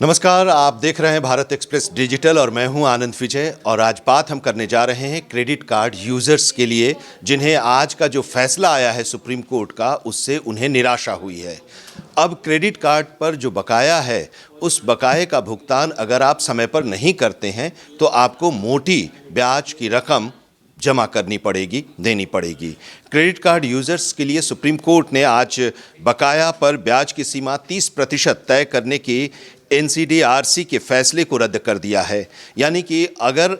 नमस्कार, आप देख रहे हैं भारत एक्सप्रेस डिजिटल और मैं हूं आनंद विजय। और आज बात हम करने जा रहे हैं क्रेडिट कार्ड यूजर्स के लिए, जिन्हें आज का जो फैसला आया है सुप्रीम कोर्ट का, उससे उन्हें निराशा हुई है। अब क्रेडिट कार्ड पर जो बकाया है, उस बकाये का भुगतान अगर आप समय पर नहीं करते हैं तो आपको मोटी ब्याज की रकम जमा करनी पड़ेगी, देनी पड़ेगी। क्रेडिट कार्ड यूजर्स के लिए सुप्रीम कोर्ट ने आज बकाया पर ब्याज की सीमा 30% तय करने की एनसीडीआरसी के फैसले को रद्द कर दिया है। यानी कि अगर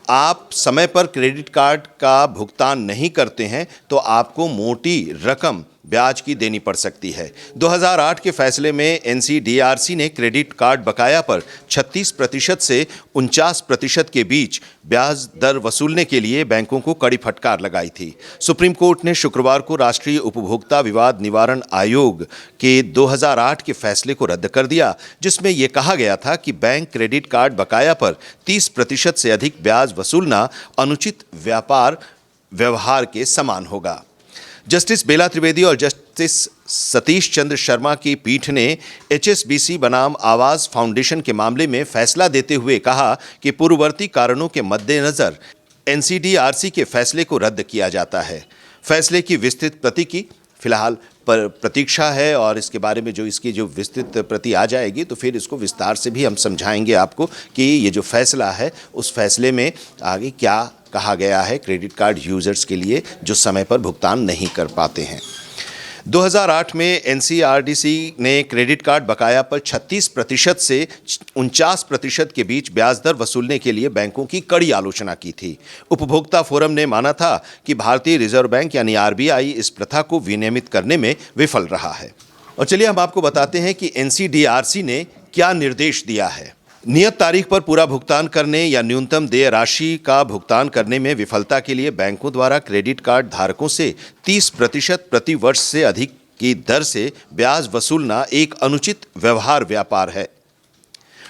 आप समय पर क्रेडिट कार्ड का भुगतान नहीं करते हैं तो आपको मोटी रकम ब्याज की देनी पड़ सकती है। 2008 के फैसले में एनसीडीआरसी ने क्रेडिट कार्ड बकाया पर 36% से 49% के बीच ब्याज दर वसूलने के लिए बैंकों को कड़ी फटकार लगाई थी। सुप्रीम कोर्ट ने शुक्रवार को राष्ट्रीय उपभोक्ता विवाद निवारण आयोग के 2008 के फैसले को रद्द कर दिया, जिसमें यह कहा गया था कि बैंक क्रेडिट कार्ड बकाया पर 30% से अधिक ब्याज वसूलना अनुचित व्यवहार के समान होगा। जस्टिस बेला त्रिवेदी और जस्टिस सतीश चंद्र शर्मा की पीठ ने एचएसबीसी बनाम आवाज फाउंडेशन के मामले में फैसला देते हुए कहा कि पूर्ववर्ती कारणों के मद्देनजर एनसीडीआरसी के फैसले को रद्द किया जाता है। फैसले की विस्तृत प्रति की फिलहाल पर प्रतीक्षा है और इसके बारे में इसकी जो विस्तृत प्रति आ जाएगी तो फिर इसको विस्तार से भी हम समझाएंगे आपको कि ये जो फैसला है उस फैसले में आगे क्या कहा गया है क्रेडिट कार्ड यूजर्स के लिए जो समय पर भुगतान नहीं कर पाते हैं। 2008 में एनसीआरडीसी ने क्रेडिट कार्ड बकाया पर 36% से 49% के बीच ब्याज दर वसूलने के लिए बैंकों की कड़ी आलोचना की थी। उपभोक्ता फोरम ने माना था कि भारतीय रिजर्व बैंक यानी आरबीआई इस प्रथा को विनियमित करने में विफल रहा है। और चलिए हम आपको बताते हैं कि एनसीडीआरसी ने क्या निर्देश दिया है। नियत तारीख पर पूरा भुगतान करने या न्यूनतम देय राशि का भुगतान करने में विफलता के लिए बैंकों द्वारा क्रेडिट कार्ड धारकों से 30% प्रति वर्ष से अधिक की दर से ब्याज वसूलना एक अनुचित व्यापार है।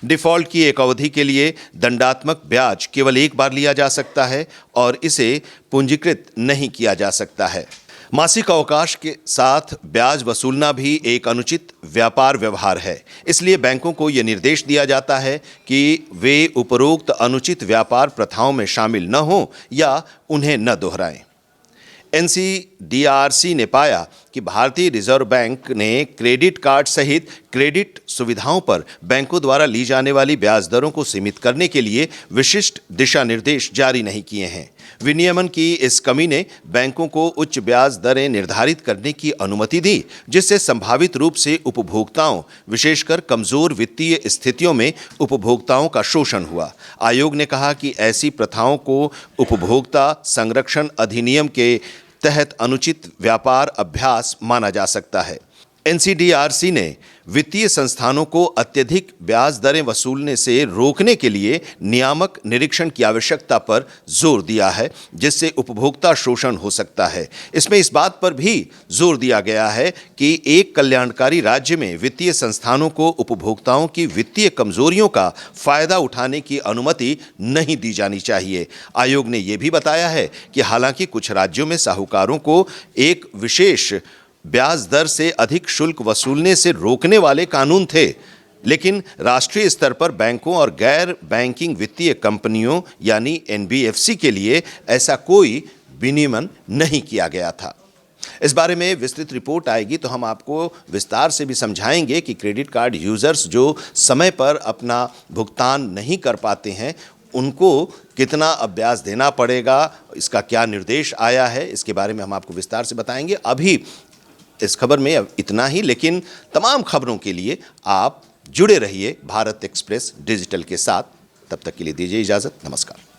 डिफॉल्ट की एक अवधि के लिए दंडात्मक ब्याज केवल एक बार लिया जा सकता है और इसे पूंजीकृत नहीं किया जा सकता है। मासिक अवकाश के साथ ब्याज वसूलना भी एक अनुचित व्यवहार है। इसलिए बैंकों को यह निर्देश दिया जाता है कि वे उपरोक्त अनुचित व्यापार प्रथाओं में शामिल न हों या उन्हें न दोहराएं। एनसीडीआरसी ने पाया कि भारतीय रिजर्व बैंक ने क्रेडिट कार्ड सहित क्रेडिट सुविधाओं पर बैंकों द्वारा ली जाने वाली ब्याज दरों को सीमित करने के लिए विशिष्ट दिशा निर्देश जारी नहीं किए हैं। विनियमन की इस कमी ने बैंकों को उच्च ब्याज दरें निर्धारित करने की अनुमति दी, जिससे संभावित रूप से उपभोक्ताओं, विशेषकर कमजोर वित्तीय स्थितियों में उपभोक्ताओं का शोषण हुआ। आयोग ने कहा कि ऐसी प्रथाओं को उपभोक्ता संरक्षण अधिनियम के तहत अनुचित व्यापार अभ्यास माना जा सकता है। एनसीडीआरसी ने वित्तीय संस्थानों को अत्यधिक ब्याज दरें वसूलने से रोकने के लिए नियामक निरीक्षण की आवश्यकता पर जोर दिया है, जिससे उपभोक्ता शोषण हो सकता है। इसमें इस बात पर भी जोर दिया गया है कि एक कल्याणकारी राज्य में वित्तीय संस्थानों को उपभोक्ताओं की वित्तीय कमजोरियों का फायदा उठाने की अनुमति नहीं दी जानी चाहिए। आयोग ने यह भी बताया है कि हालांकि कुछ राज्यों में साहूकारों को एक विशेष ब्याज दर से अधिक शुल्क वसूलने से रोकने वाले कानून थे, लेकिन राष्ट्रीय स्तर पर बैंकों और गैर बैंकिंग वित्तीय कंपनियों यानी एनबीएफसी के लिए ऐसा कोई विनियमन नहीं किया गया था। इस बारे में विस्तृत रिपोर्ट आएगी तो हम आपको विस्तार से भी समझाएंगे कि क्रेडिट कार्ड यूजर्स जो समय पर अपना भुगतान नहीं कर पाते हैं उनको कितना अब ब्याज देना पड़ेगा, इसका क्या निर्देश आया है, इसके बारे में हम आपको विस्तार से बताएंगे। अभी इस खबर में इतना ही, लेकिन तमाम खबरों के लिए आप जुड़े रहिए भारत एक्सप्रेस डिजिटल के साथ। तब तक के लिए दीजिए इजाज़त। नमस्कार।